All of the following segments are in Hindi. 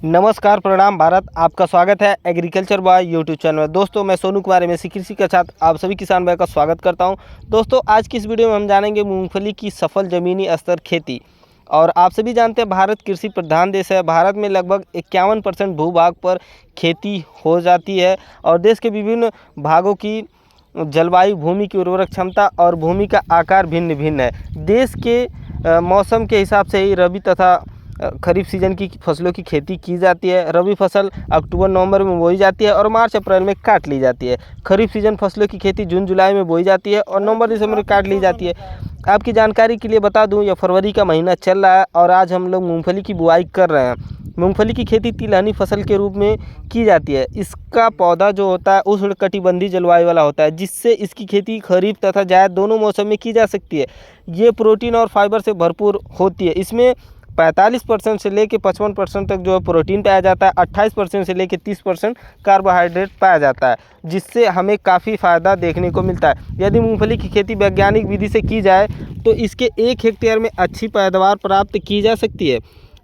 नमस्कार, प्रणाम भारत। आपका स्वागत है एग्रीकल्चर बॉय यूट्यूब चैनल में। दोस्तों, मैं सोनू कुमार एमएससी कृषि के साथ आप सभी किसान भाई का स्वागत करता हूं। दोस्तों, आज की इस वीडियो में हम जानेंगे मूंगफली की सफल ज़मीनी स्तर खेती। और आप सभी जानते हैं भारत कृषि प्रधान देश है। भारत में लगभग 51% भूभाग पर खेती हो जाती है और देश के विभिन्न भागों की जलवायु, भूमि की उर्वरक क्षमता और भूमि का आकार भिन्न भिन्न है। देश के मौसम के हिसाब से ही रबी तथा खरीफ सीजन की फसलों की खेती की जाती है। रबी फसल अक्टूबर नवंबर में बोई जाती है और मार्च अप्रैल में काट ली जाती है। खरीफ सीजन फसलों की खेती जून जुलाई में बोई जाती है और नवंबर दिसंबर में काट ली जाती है। आपकी जानकारी के लिए बता दूं, यह फरवरी का महीना चल रहा है और आज हम लोग मूंगफली की बुआई कर रहे हैं। मूंगफली की खेती तिलहनी फसल के रूप में की जाती है। इसका पौधा जो होता है उष्णकटिबंधीय जलवायु वाला होता है, जिससे इसकी खेती खरीफ तथा जायद दोनों मौसम में की जा सकती है। ये प्रोटीन और फाइबर से भरपूर होती है। इसमें 45% से लेकर 55% तक जो है प्रोटीन पाया जाता है। 28% से लेकर 30% कार्बोहाइड्रेट पाया जाता है, जिससे हमें काफ़ी फ़ायदा देखने को मिलता है। यदि मूंगफली की खेती वैज्ञानिक विधि से की जाए तो इसके 1 हेक्टेयर में अच्छी पैदावार प्राप्त की जा सकती है।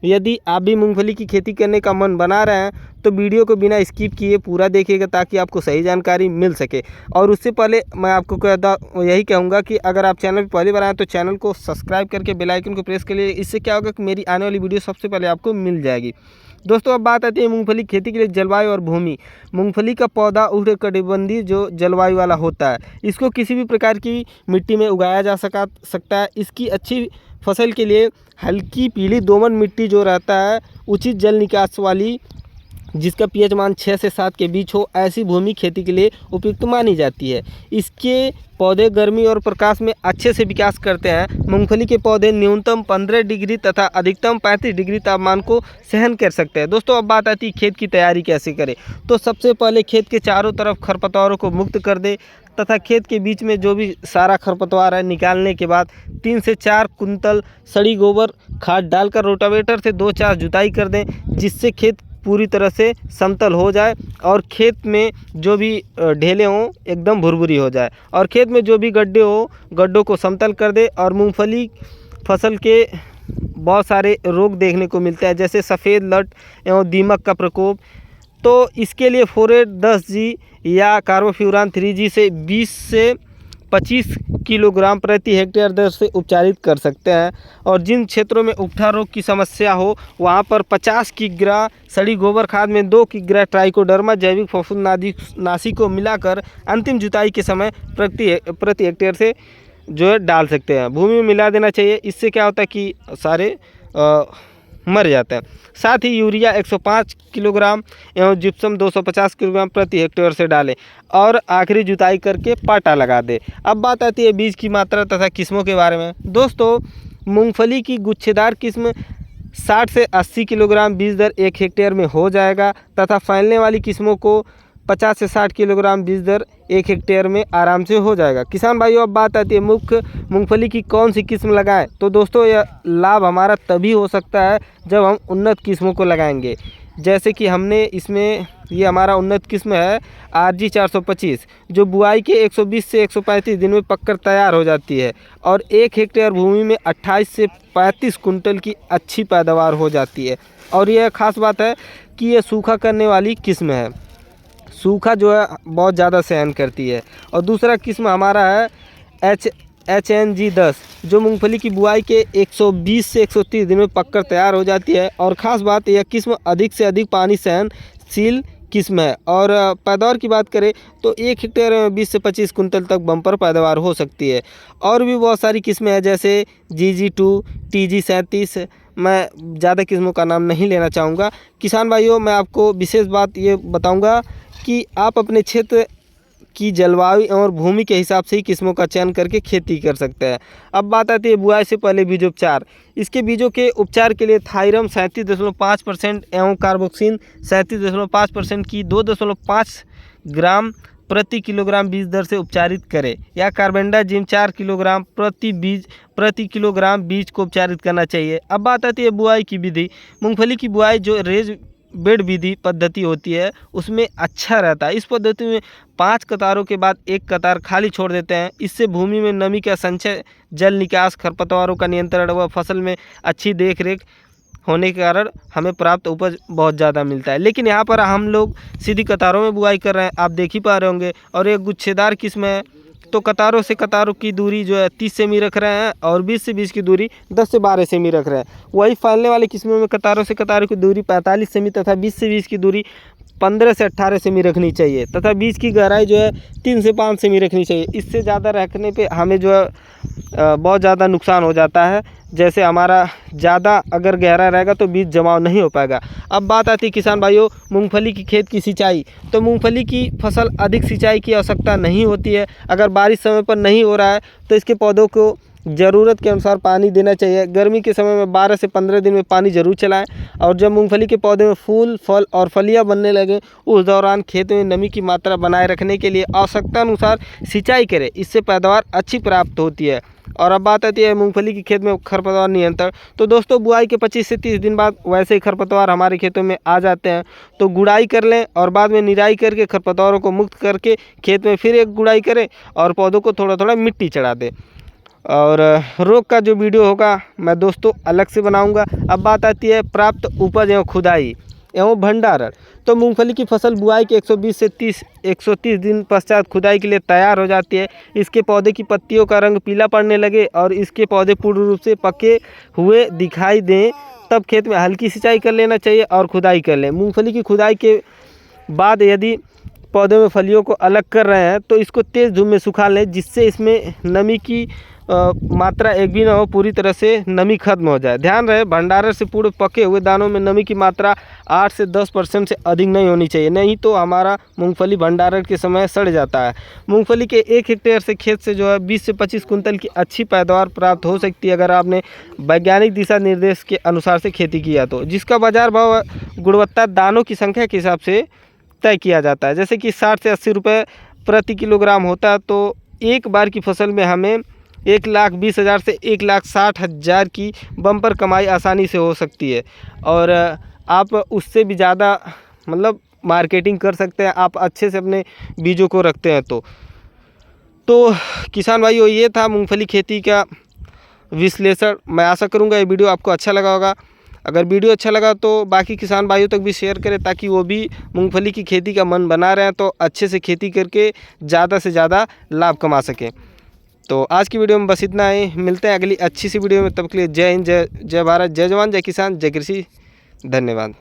यदि आप भी मूंगफली की खेती करने का मन बना रहे हैं तो वीडियो को बिना स्किप किए पूरा देखिएगा, ताकि आपको सही जानकारी मिल सके। और उससे पहले मैं आपको यही कहूँगा कि अगर आप चैनल पर पहली बार आएँ तो चैनल को सब्सक्राइब करके बेल आइकन को प्रेस कर लिए। इससे क्या होगा कि मेरी आने वाली वीडियो सबसे पहले आपको मिल जाएगी। दोस्तों, अब बात आती है मूंगफली खेती के लिए जलवायु और भूमि। मूंगफली का पौधा उष्णकटिबंधीय जो जलवायु वाला होता है, इसको किसी भी प्रकार की मिट्टी में उगाया जा सकता है। इसकी अच्छी फसल के लिए हल्की पीली दोमट मिट्टी जो रहता है, उचित जल निकास वाली, जिसका पीएच मान 6 से 7 के बीच हो, ऐसी भूमि खेती के लिए उपयुक्त मानी जाती है। इसके पौधे गर्मी और प्रकाश में अच्छे से विकास करते हैं। मूंगफली के पौधे न्यूनतम 15 डिग्री तथा अधिकतम 35 डिग्री तापमान को सहन कर सकते हैं। दोस्तों, अब बात आती है खेत की तैयारी कैसे करें। तो सबसे पहले खेत के चारों तरफ खरपतवारों को मुक्त कर दे तथा खेत के बीच में जो भी सारा खरपतवार है निकालने के बाद 3 से 4 कुंतल सड़ी गोबर खाद डालकर रोटावेटर से 2-4 जुताई कर दें, जिससे खेत पूरी तरह से समतल हो जाए और खेत में जो भी ढेले हों एकदम भुरभुरी हो जाए, और खेत में जो भी गड्ढे हो गड्ढों को समतल कर दे। और मूंगफली फसल के बहुत सारे रोग देखने को मिलते हैं, जैसे सफ़ेद लट एवं दीमक का प्रकोप। तो इसके लिए फोरेट 10G या कार्बोफ्यूरान 3G से 20 से 25 किलोग्राम प्रति हेक्टेयर दर से उपचारित कर सकते हैं। और जिन क्षेत्रों में उकठा रोग की समस्या हो वहाँ पर 50 किग्रा सड़ी गोबर खाद में 2 किग्रा ट्राइकोडर्मा जैविक फफूंदनाशी को मिलाकर अंतिम जुताई के समय प्रति हेक्टेयर से जो है डाल सकते हैं। भूमि में मिला देना चाहिए। इससे क्या होता है कि सारे मर जाते हैं। साथ ही यूरिया 105 किलोग्राम एवं जिप्सम 250 किलोग्राम प्रति हेक्टेयर से डालें और आखिरी जुताई करके पाटा लगा दें। अब बात आती है बीज की मात्रा तथा किस्मों के बारे में। दोस्तों, मूंगफली की गुच्छेदार किस्म 60 से 80 किलोग्राम बीज दर 1 हेक्टेयर में हो जाएगा तथा फैलने वाली किस्मों को 50 से 60 किलोग्राम बीज दर 1 हेक्टेयर में आराम से हो जाएगा। किसान भाइयों, अब बात आती है मुख्य मूंगफली की कौन सी किस्म लगाएं। तो दोस्तों, यह लाभ हमारा तभी हो सकता है जब हम उन्नत किस्मों को लगाएंगे। जैसे कि हमने इसमें ये हमारा उन्नत किस्म है RG 425, जो बुआई के 120 से 135 दिन में पककर तैयार हो जाती है और 1 हेक्टेयर भूमि में 28 से 35 कुंटल की अच्छी पैदावार हो जाती है। और यह खास बात है कि यह सूखा करने वाली किस्म है, सूखा जो है बहुत ज़्यादा सहन करती है। और दूसरा किस्म हमारा है HNG 10, जो मूंगफली की बुआई के 120 से 130 दिन में पककर तैयार हो जाती है। और ख़ास बात, यह किस्म अधिक से अधिक पानी सहनशील किस्म है। और पैदावार की बात करें तो 1 हेक्टेयर में 20 से 25 कुंटल तक बम्पर पैदावार हो सकती है। और भी बहुत सारी किस्में हैं, जैसे GG2, TG 37। मैं ज़्यादा किस्मों का नाम नहीं लेना चाहूँगा। किसान भाइयों, मैं आपको विशेष बात ये बताऊँगा कि आप अपने क्षेत्र की जलवायु और भूमि के हिसाब से ही किस्मों का चयन करके खेती कर सकते हैं। अब बात आती है बुआई से पहले बीजोपचार। इसके बीजों के उपचार के लिए थायरम 37.5% एवं कार्बोक्सिन 37.5% की 2.5 ग्राम प्रति किलोग्राम बीज दर से उपचारित करें, या कार्बेंडाजिम 4 किलोग्राम प्रति किलोग्राम बीज को उपचारित करना चाहिए। अब बात आती है बुआई की विधि। मूंगफली की बुआई जो रेज बेड विधि पद्धति होती है उसमें अच्छा रहता है। इस पद्धति में 5 कतारों के बाद 1 कतार खाली छोड़ देते हैं। इससे भूमि में नमी का संचय, जल निकास, खरपतवारों का नियंत्रण व फसल में अच्छी देखरेख होने के कारण हमें प्राप्त उपज बहुत ज़्यादा मिलता है। लेकिन यहाँ पर हम लोग सीधी कतारों में बुआई कर रहे हैं, आप देख ही पा रहे होंगे। और एक गुच्छेदार किस्म है तो कतारों से कतारों की दूरी जो है 30 सेमी रख रहे हैं और 20 से 20 की दूरी 10 से 12 सेमी रख रहे हैं। वही फैलने वाली किस्मों में कतारों से कतारों की दूरी 45 सेमी तथा 20 से 20 की दूरी 15 से 18 सेमी रखनी चाहिए तथा बीज की गहराई जो है 3 से 5 सेमी रखनी चाहिए। इससे ज़्यादा रखने पे हमें जो है बहुत ज़्यादा नुकसान हो जाता है। जैसे हमारा ज़्यादा अगर गहरा रहेगा तो बीज जमाव नहीं हो पाएगा। अब बात आती है किसान भाइयों मूंगफली की खेत की सिंचाई। तो मूंगफली की फसल अधिक सिंचाई की आवश्यकता नहीं होती है। अगर बारिश समय पर नहीं हो रहा है तो इसके पौधों को ज़रूरत के अनुसार पानी देना चाहिए। गर्मी के समय में 12 से 15 दिन में पानी ज़रूर चलाएं। और जब मूंगफली के पौधे में फूल फल और फलियां बनने लगे उस दौरान खेत में नमी की मात्रा बनाए रखने के लिए आवश्यकता अनुसार सिंचाई करें। इससे पैदावार अच्छी प्राप्त होती है। और अब बात आती है मूंगफली की खेत में खरपतवार नियंत्रण। तो दोस्तों बुआई के 25 से 30 दिन बाद वैसे ही खरपतवार हमारे खेतों में आ जाते हैं, तो गुड़ाई कर लें और बाद में निराई करके खरपतवारों को मुक्त करके खेत में फिर एक गुड़ाई करें और पौधों को थोड़ा थोड़ा मिट्टी चढ़ा दें। और रोग का जो वीडियो होगा मैं दोस्तों अलग से बनाऊंगा। अब बात आती है प्राप्त उपज एवं खुदाई एवं भंडारण। तो मूंगफली की फसल बुआई के 120 से 130 दिन पश्चात खुदाई के लिए तैयार हो जाती है। इसके पौधे की पत्तियों का रंग पीला पड़ने लगे और इसके पौधे पूर्ण रूप से पके हुए दिखाई दें तब खेत में हल्की सिंचाई कर लेना चाहिए और खुदाई कर लें। मूंगफली की खुदाई के बाद यदि पौधे में फलियों को अलग कर रहे हैं तो इसको तेज़ धूप में सुखा लें, जिससे इसमें नमी की मात्रा एक भी ना हो, पूरी तरह से नमी खत्म हो जाए। ध्यान रहे भंडारण से पूरे पके हुए दानों में नमी की मात्रा 8 से 10% से अधिक नहीं होनी चाहिए, नहीं तो हमारा मूंगफली भंडारण के समय सड़ जाता है। मूंगफली के 1 हेक्टेयर से खेत से जो है 20 से 25 कुंतल की अच्छी पैदावार प्राप्त हो सकती है अगर आपने वैज्ञानिक दिशा निर्देश के अनुसार से खेती किया तो, जिसका बाजार भाव गुणवत्ता दानों की संख्या के हिसाब से तय किया जाता है। जैसे कि 60 से 80 रुपये प्रति किलोग्राम होता है, तो एक बार की फसल में हमें 1,20,000 से 1,60,000 की बम्पर कमाई आसानी से हो सकती है। और आप उससे भी ज़्यादा मतलब मार्केटिंग कर सकते हैं, आप अच्छे से अपने बीजों को रखते हैं तो किसान भाइयों ये था मूंगफली खेती का विश्लेषण। मैं आशा करूंगा ये वीडियो आपको अच्छा लगा होगा। अगर वीडियो अच्छा लगा तो बाकी किसान भाइयों तक भी शेयर करें ताकि वो भी मूंगफली की खेती का मन बना रहे हैं तो अच्छे से खेती करके ज़्यादा से ज़्यादा लाभ कमा सकें। तो आज की वीडियो में बस इतना ही, मिलते हैं अगली अच्छी सी वीडियो में। तब के लिए जय हिंद, जय भारत, जय जवान, जय किसान, जय कृषि। धन्यवाद।